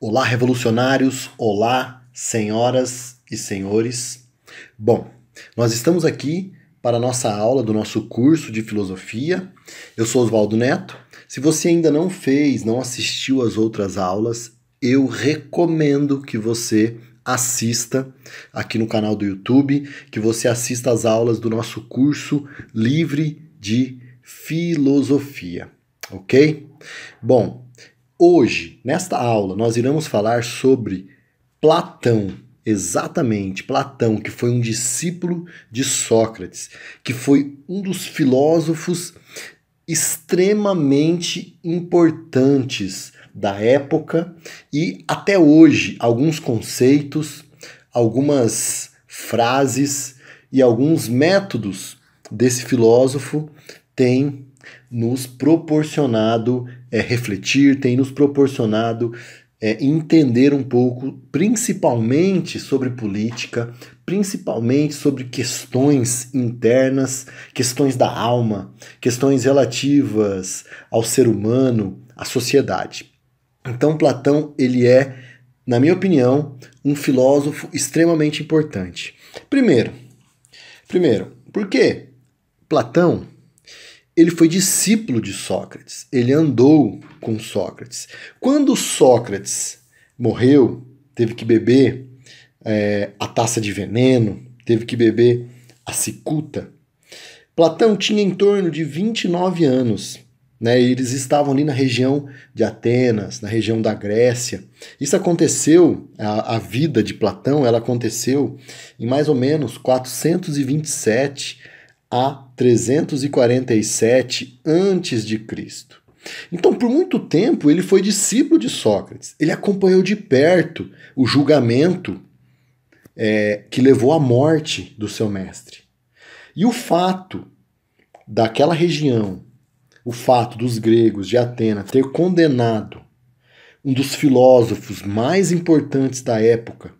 Olá, revolucionários! Olá, senhoras e senhores! Bom, nós estamos aqui para a nossa aula do nosso curso de filosofia. Eu sou Oswaldo Neto. Se você ainda não fez, não assistiu às outras aulas, eu recomendo que você assista aqui no canal do YouTube, que você assista às aulas do nosso curso livre de filosofia, ok? Bom, hoje, nesta aula, nós iremos falar sobre Platão, exatamente, Platão, que foi um discípulo de Sócrates, que foi um dos filósofos extremamente importantes da época e até hoje alguns conceitos, algumas frases e alguns métodos desse filósofo têm nos proporcionado refletir, tem nos proporcionado entender um pouco, principalmente sobre política, principalmente sobre questões internas, questões da alma, questões relativas ao ser humano, à sociedade. Então Platão, ele é, na minha opinião, um filósofo extremamente importante. Primeiro, por quê? Platão, ele foi discípulo de Sócrates, ele andou com Sócrates. Quando Sócrates morreu, teve que beber a taça de veneno, teve que beber a cicuta, Platão tinha em torno de 29 anos, né? Eles estavam ali na região de Atenas, na região da Grécia. Isso aconteceu, a vida de Platão, ela aconteceu em mais ou menos 427 a 347 antes de Cristo. Então, por muito tempo, ele foi discípulo de Sócrates. Ele acompanhou de perto o julgamento que levou à morte do seu mestre. E o fato daquela região, o fato dos gregos de Atenas ter condenado um dos filósofos mais importantes da época,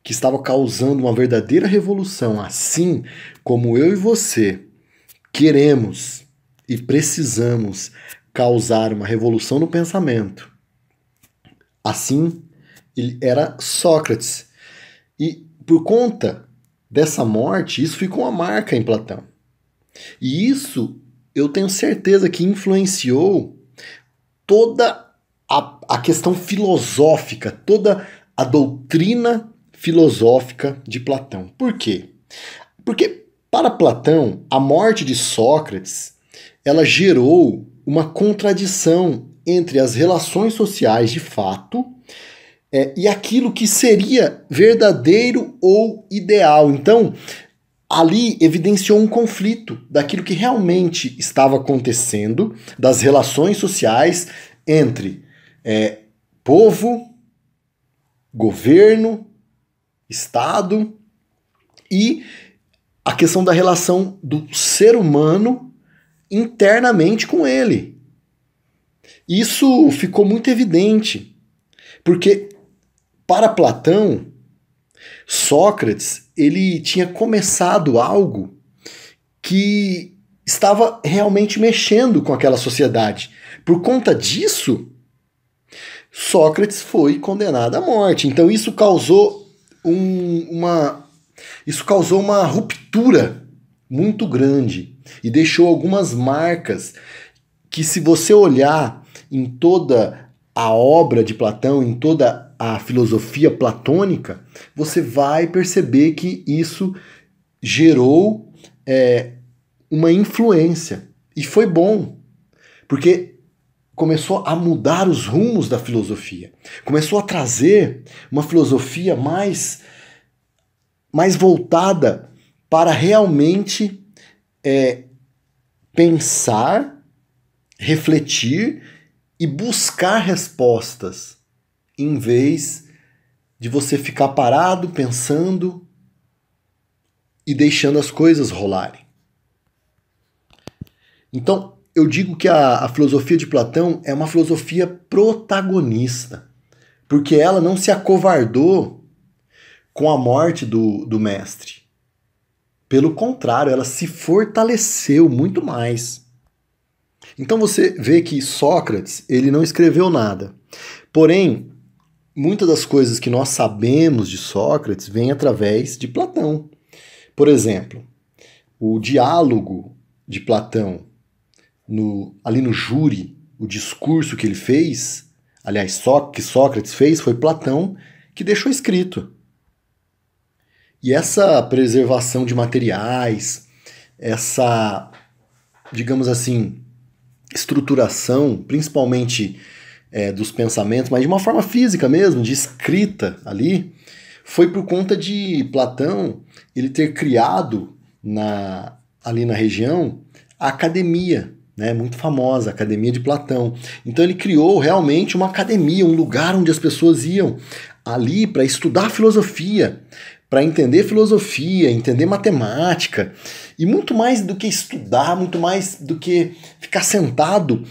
que estava causando uma verdadeira revolução, assim como eu e você queremos e precisamos causar uma revolução no pensamento. Assim, ele era Sócrates. E por conta dessa morte, isso ficou uma marca em Platão. E isso, eu tenho certeza que influenciou toda a questão filosófica, toda a doutrina filosófica de Platão. Por quê? Porque para Platão, a morte de Sócrates, ela gerou uma contradição entre as relações sociais de fato e aquilo que seria verdadeiro ou ideal. Então, ali evidenciou um conflito daquilo que realmente estava acontecendo, das relações sociais entre povo, governo, Estado e a questão da relação do ser humano internamente com ele. Isso ficou muito evidente, porque para Platão, Sócrates, ele tinha começado algo que estava realmente mexendo com aquela sociedade. Por conta disso, Sócrates foi condenado à morte. Então isso causou uma ruptura muito grande e deixou algumas marcas que, se você olhar em toda a obra de Platão, em toda a filosofia platônica, você vai perceber que isso gerou uma influência. E foi bom, porque começou a mudar os rumos da filosofia. Começou a trazer uma filosofia mais voltada para realmente pensar, refletir e buscar respostas, em vez de você ficar parado, pensando e deixando as coisas rolarem. Então, eu digo que a filosofia de Platão é uma filosofia protagonista, porque ela não se acovardou com a morte do mestre. Pelo contrário, ela se fortaleceu muito mais. Então você vê que Sócrates, ele não escreveu nada. Porém, muitas das coisas que nós sabemos de Sócrates vêm através de Platão. Por exemplo, o diálogo de Platão ali no júri, o discurso que ele fez, aliás, que Sócrates fez, foi Platão que deixou escrito. E essa preservação de materiais, essa, digamos assim, estruturação, principalmente dos pensamentos, mas de uma forma física mesmo, de escrita ali, foi por conta de Platão ele ter criado ali na região a academia, né, muito famosa, a Academia de Platão. Então ele criou realmente uma academia, um lugar onde as pessoas iam ali para estudar filosofia, para entender filosofia, entender matemática, e muito mais do que estudar, muito mais do que ficar sentado.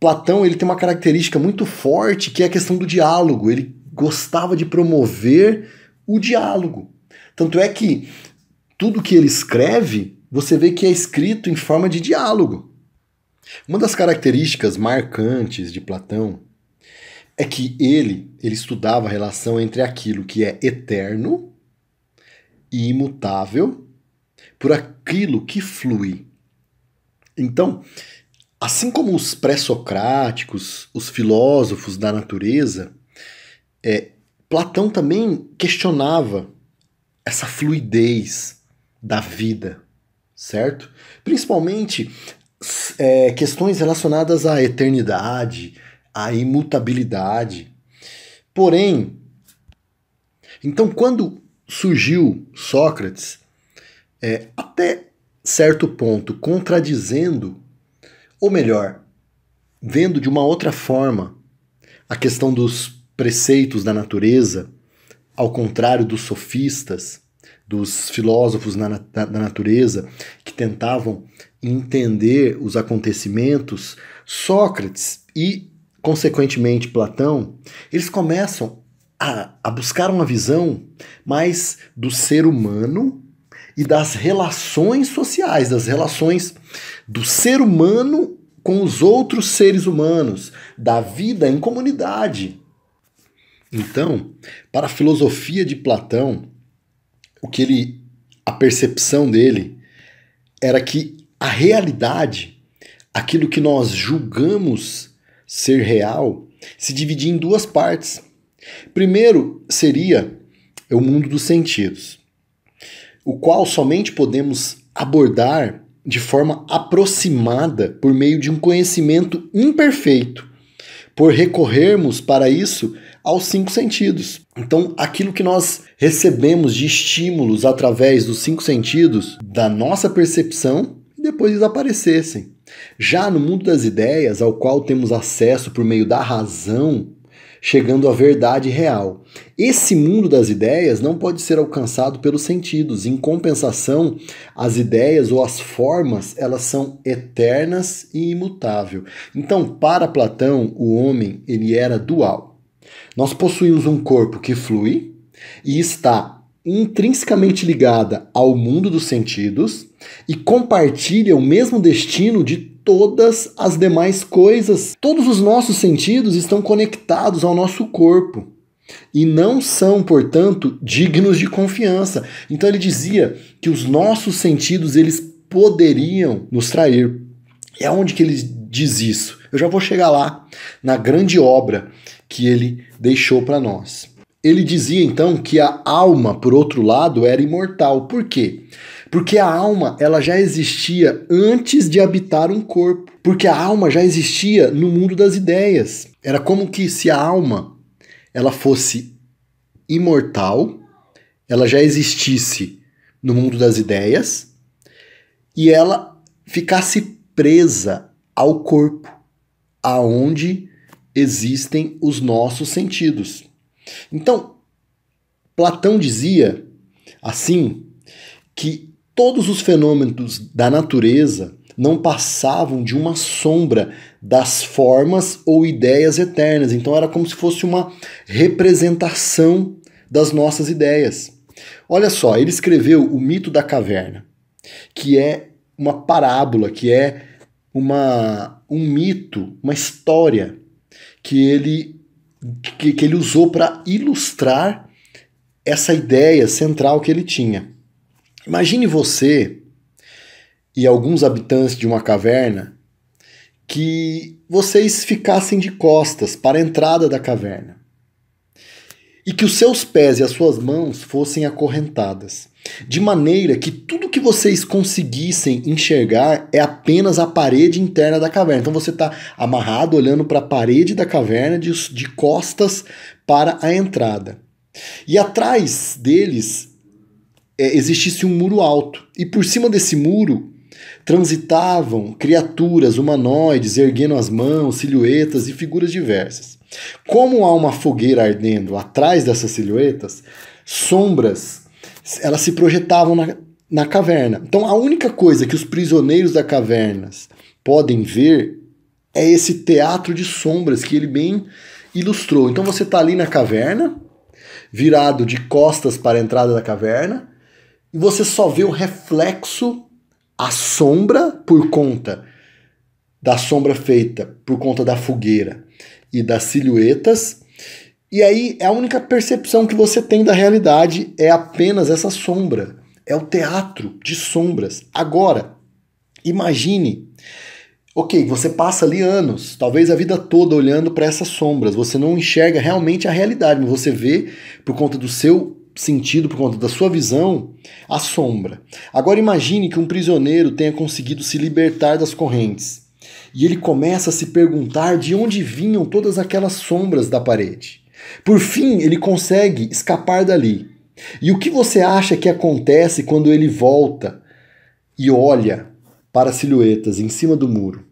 Platão ele tem uma característica muito forte que é a questão do diálogo. Ele gostava de promover o diálogo. Tanto é que tudo que ele escreve, você vê que é escrito em forma de diálogo. Uma das características marcantes de Platão é que ele estudava a relação entre aquilo que é eterno e imutável por aquilo que flui. Então, assim como os pré-socráticos, os filósofos da natureza, Platão também questionava essa fluidez da vida, certo? Principalmente questões relacionadas à eternidade, à imutabilidade. Porém, então quando surgiu Sócrates, até certo ponto contradizendo, ou melhor, vendo de uma outra forma a questão dos preceitos da natureza, ao contrário dos sofistas, dos filósofos da natureza, que tentavam entender os acontecimentos, Sócrates e, consequentemente, Platão, eles começam a buscar uma visão mais do ser humano e das relações sociais, das relações do ser humano com os outros seres humanos, da vida em comunidade. Então, para a filosofia de Platão, a percepção dele era que a realidade, aquilo que nós julgamos ser real, se dividia em duas partes. Primeiro seria o mundo dos sentidos, o qual somente podemos abordar de forma aproximada por meio de um conhecimento imperfeito, por recorrermos para isso aos 5 sentidos. Então, aquilo que nós recebemos de estímulos através dos 5 sentidos, da nossa percepção, depois desaparecessem. Já no mundo das ideias, ao qual temos acesso por meio da razão, chegando à verdade real. Esse mundo das ideias não pode ser alcançado pelos sentidos. Em compensação, as ideias ou as formas, elas são eternas e imutáveis. Então, para Platão, o homem, ele era dual. Nós possuímos um corpo que flui e está intrinsecamente ligada ao mundo dos sentidos e compartilha o mesmo destino de todas as demais coisas. Todos os nossos sentidos estão conectados ao nosso corpo e não são, portanto, dignos de confiança. Então ele dizia que os nossos sentidos eles poderiam nos trair. E aonde que ele diz isso? Eu já vou chegar lá, na grande obra que ele deixou para nós. Ele dizia então que a alma, por outro lado, era imortal. Por quê? Porque a alma ela já existia antes de habitar um corpo. Porque a alma já existia no mundo das ideias. Era como que se a alma ela fosse imortal, ela já existisse no mundo das ideias e ela ficasse presa ao corpo, aonde existem os nossos sentidos. Então, Platão dizia, assim, que todos os fenômenos da natureza não passavam de uma sombra das formas ou ideias eternas. Então era como se fosse uma representação das nossas ideias. Olha só, ele escreveu o mito da caverna, que é uma parábola, que é um mito, uma história que ele que ele usou para ilustrar essa ideia central que ele tinha. Imagine você e alguns habitantes de uma caverna que vocês ficassem de costas para a entrada da caverna e que os seus pés e as suas mãos fossem acorrentadas, de maneira que tudo que vocês conseguissem enxergar é apenas a parede interna da caverna. Então você está amarrado, olhando para a parede da caverna de costas para a entrada. E atrás deles existisse um muro alto. E por cima desse muro transitavam criaturas humanoides, erguendo as mãos, silhuetas e figuras diversas. Como há uma fogueira ardendo atrás dessas silhuetas, sombras, elas se projetavam na caverna. Então a única coisa que os prisioneiros da caverna podem ver é esse teatro de sombras que ele bem ilustrou. Então você está ali na caverna, virado de costas para a entrada da caverna, e você só vê o reflexo, a sombra por conta da sombra feita por conta da fogueira e das silhuetas, e aí a única percepção que você tem da realidade é apenas essa sombra, é o teatro de sombras. Agora, imagine, ok, você passa ali anos, talvez a vida toda olhando para essas sombras, você não enxerga realmente a realidade, mas você vê por conta do seu sentido, por conta da sua visão, a sombra. Agora imagine que um prisioneiro tenha conseguido se libertar das correntes. E ele começa a se perguntar de onde vinham todas aquelas sombras da parede. Por fim, ele consegue escapar dali. E o que você acha que acontece quando ele volta e olha para as silhuetas em cima do muro?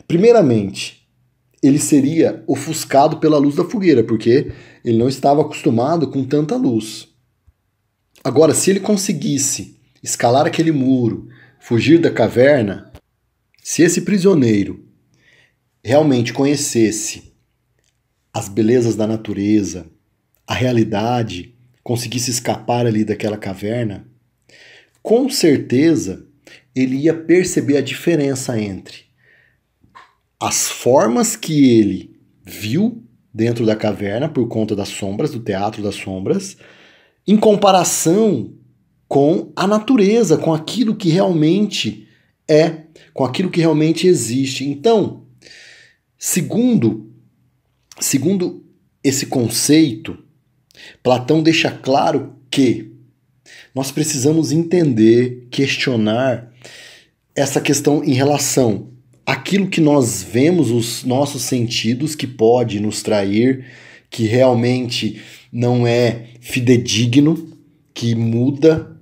Primeiramente, ele seria ofuscado pela luz da fogueira, porque ele não estava acostumado com tanta luz. Agora, se ele conseguisse escalar aquele muro, fugir da caverna, se esse prisioneiro realmente conhecesse as belezas da natureza, a realidade, conseguisse escapar ali daquela caverna, com certeza ele ia perceber a diferença entre as formas que ele viu dentro da caverna por conta das sombras, do teatro das sombras, em comparação com a natureza, com aquilo que realmente é, com aquilo que realmente existe. Então, segundo esse conceito, Platão deixa claro que nós precisamos entender, questionar essa questão em relação àquilo que nós vemos, os nossos sentidos, que pode nos trair, que realmente não é fidedigno, que muda,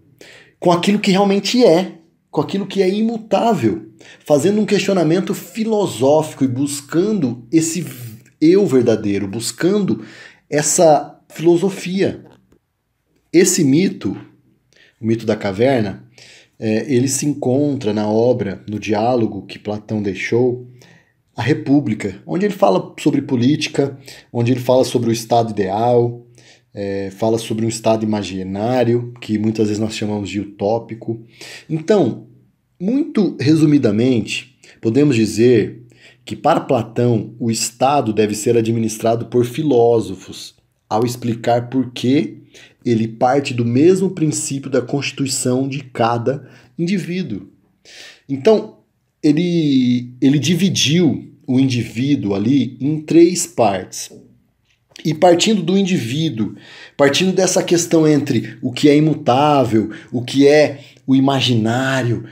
com aquilo que realmente é, com aquilo que é imutável, fazendo um questionamento filosófico e buscando esse eu verdadeiro, buscando essa filosofia. Esse mito, o mito da caverna, ele se encontra na obra, no diálogo que Platão deixou, A República, onde ele fala sobre política, onde ele fala sobre o estado ideal, fala sobre um estado imaginário, que muitas vezes nós chamamos de utópico. Então, muito resumidamente, podemos dizer que para Platão o Estado deve ser administrado por filósofos, ao explicar por que ele parte do mesmo princípio da constituição de cada indivíduo. Então, ele dividiu o indivíduo ali em 3 partes. E partindo do indivíduo, partindo dessa questão entre o que é imutável, o que é o imaginário,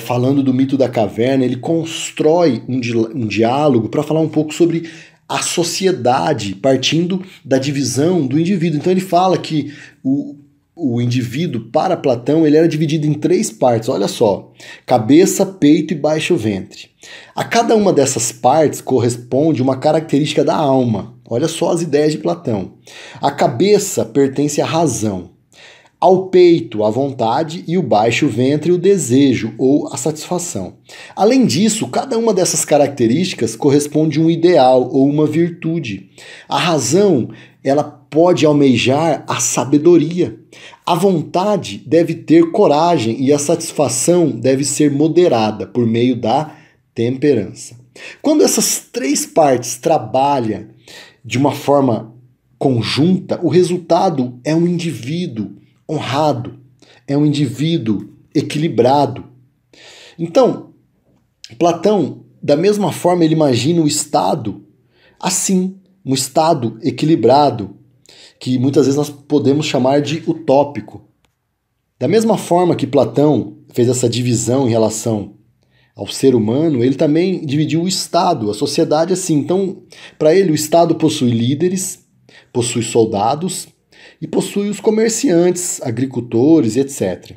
falando do mito da caverna, ele constrói um diálogo para falar um pouco sobre a sociedade, partindo da divisão do indivíduo. Então ele fala que o indivíduo, para Platão, ele era dividido em 3 partes, olha só, cabeça, peito e baixo ventre. A cada uma dessas partes corresponde uma característica da alma. Olha só as ideias de Platão. A cabeça pertence à razão, ao peito a vontade e o baixo ventre o desejo ou a satisfação. Além disso, cada uma dessas características corresponde a um ideal ou uma virtude. A razão, ela pode almejar a sabedoria. A vontade deve ter coragem e a satisfação deve ser moderada por meio da temperança. Quando essas 3 partes trabalham de uma forma conjunta, o resultado é um indivíduo honrado, é um indivíduo equilibrado. Então, Platão, da mesma forma, ele imagina o Estado assim, um Estado equilibrado, que muitas vezes nós podemos chamar de utópico. Da mesma forma que Platão fez essa divisão em relação ao ser humano, ele também dividiu o Estado, a sociedade assim. Então, para ele, o Estado possui líderes, possui soldados e possui os comerciantes, agricultores, etc.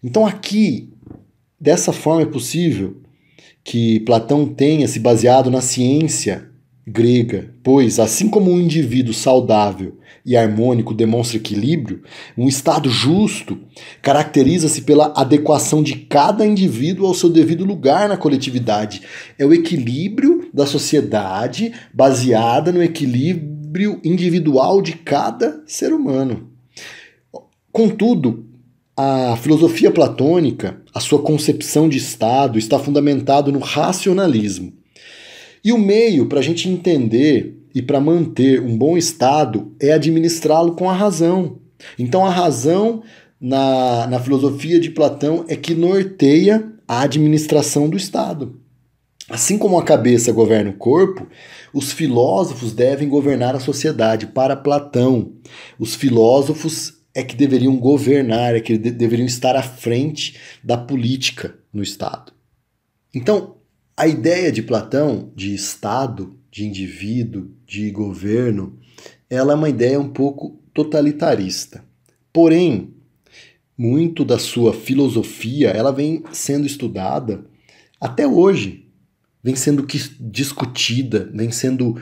Então, aqui, dessa forma é possível que Platão tenha se baseado na ciência grega, pois, assim como um indivíduo saudável e harmônico demonstra equilíbrio, um estado justo caracteriza-se pela adequação de cada indivíduo ao seu devido lugar na coletividade. É o equilíbrio da sociedade baseada no equilíbrio individual de cada ser humano. Contudo, a filosofia platônica, a sua concepção de Estado, está fundamentado no racionalismo. E o meio para a gente entender e para manter um bom Estado é administrá-lo com a razão. Então a razão na filosofia de Platão é que norteia a administração do Estado. Assim como a cabeça governa o corpo, os filósofos devem governar a sociedade. Para Platão, os filósofos é que deveriam governar, é que deveriam estar à frente da política no Estado. Então, a ideia de Platão de Estado, de indivíduo, de governo, ela é uma ideia um pouco totalitarista. Porém, muito da sua filosofia, ela vem sendo estudada até hoje, vem sendo discutida, vem sendo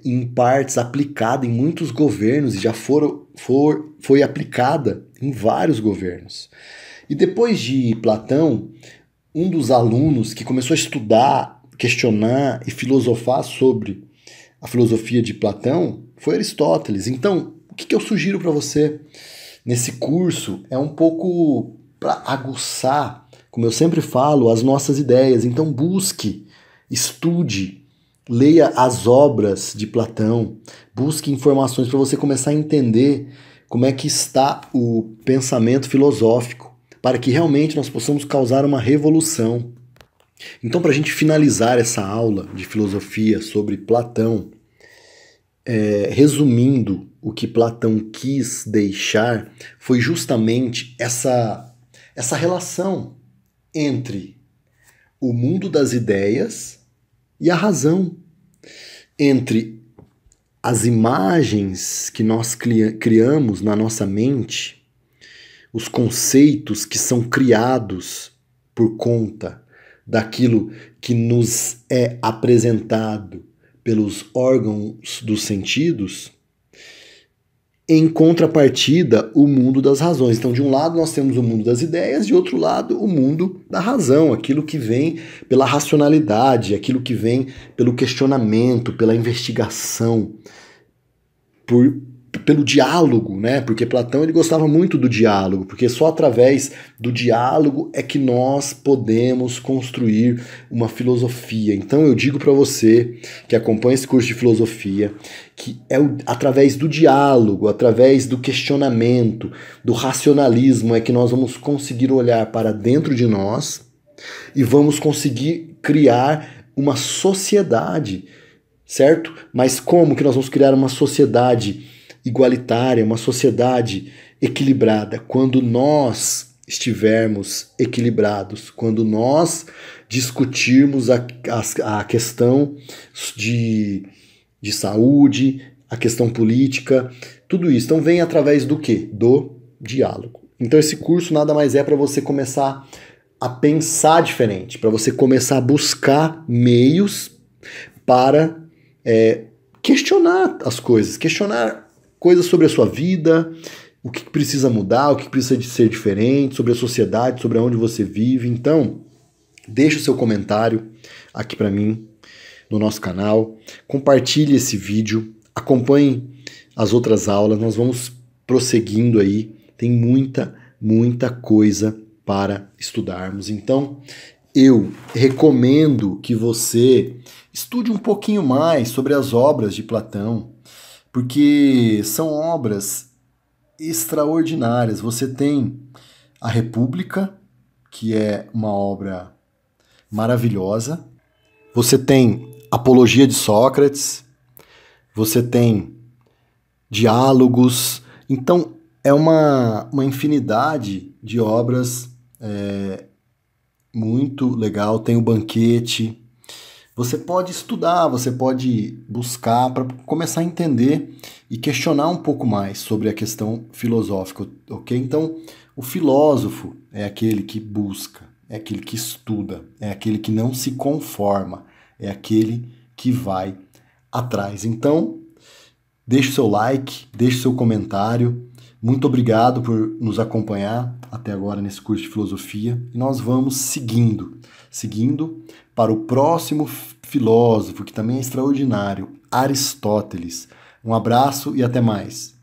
em partes aplicada em muitos governos e já foi aplicada em vários governos. E depois de Platão, um dos alunos que começou a estudar, questionar e filosofar sobre a filosofia de Platão foi Aristóteles. Então, o que eu sugiro para você nesse curso é um pouco para aguçar, como eu sempre falo, as nossas ideias. Então, busque, estude, leia as obras de Platão, busque informações para você começar a entender como é que está o pensamento filosófico, para que realmente nós possamos causar uma revolução. Então, para a gente finalizar essa aula de filosofia sobre Platão, resumindo o que Platão quis deixar, foi justamente essa relação entre o mundo das ideias e a razão, entre as imagens que nós criamos na nossa mente, os conceitos que são criados por conta daquilo que nos é apresentado pelos órgãos dos sentidos, em contrapartida, o mundo das razões. Então, de um lado nós temos o mundo das ideias, de outro lado o mundo da razão, aquilo que vem pela racionalidade, aquilo que vem pelo questionamento, pela investigação, pelo diálogo, né? Porque Platão ele gostava muito do diálogo, porque só através do diálogo é que nós podemos construir uma filosofia. Então eu digo para você que acompanha esse curso de filosofia, que é através do diálogo, através do questionamento, do racionalismo é que nós vamos conseguir olhar para dentro de nós e vamos conseguir criar uma sociedade, certo? Mas como que nós vamos criar uma sociedade igualitária, uma sociedade equilibrada? Quando nós estivermos equilibrados, quando nós discutirmos a questão de saúde, a questão política, tudo isso. Então vem através do quê? Do diálogo. Então esse curso nada mais é para você começar a pensar diferente, para você começar a buscar meios para questionar as coisas, questionar coisas sobre a sua vida, o que precisa mudar, o que precisa ser diferente, sobre a sociedade, sobre onde você vive. Então, deixe o seu comentário aqui para mim, no nosso canal, compartilhe esse vídeo, acompanhe as outras aulas, nós vamos prosseguindo aí, tem muita coisa para estudarmos. Então, eu recomendo que você estude um pouquinho mais sobre as obras de Platão, porque são obras extraordinárias. Você tem a República, que é uma obra maravilhosa. Você tem Apologia de Sócrates, você tem Diálogos. Então, é uma infinidade de obras muito legal. Tem o Banquete. Você pode estudar, você pode buscar para começar a entender e questionar um pouco mais sobre a questão filosófica, ok? Então, o filósofo é aquele que busca, é aquele que estuda, é aquele que não se conforma, é aquele que vai atrás. Então, deixe o seu like, deixe o seu comentário. Muito obrigado por nos acompanhar até agora nesse curso de filosofia. E nós vamos seguindo para o próximo filósofo, que também é extraordinário, Aristóteles. Um abraço e até mais.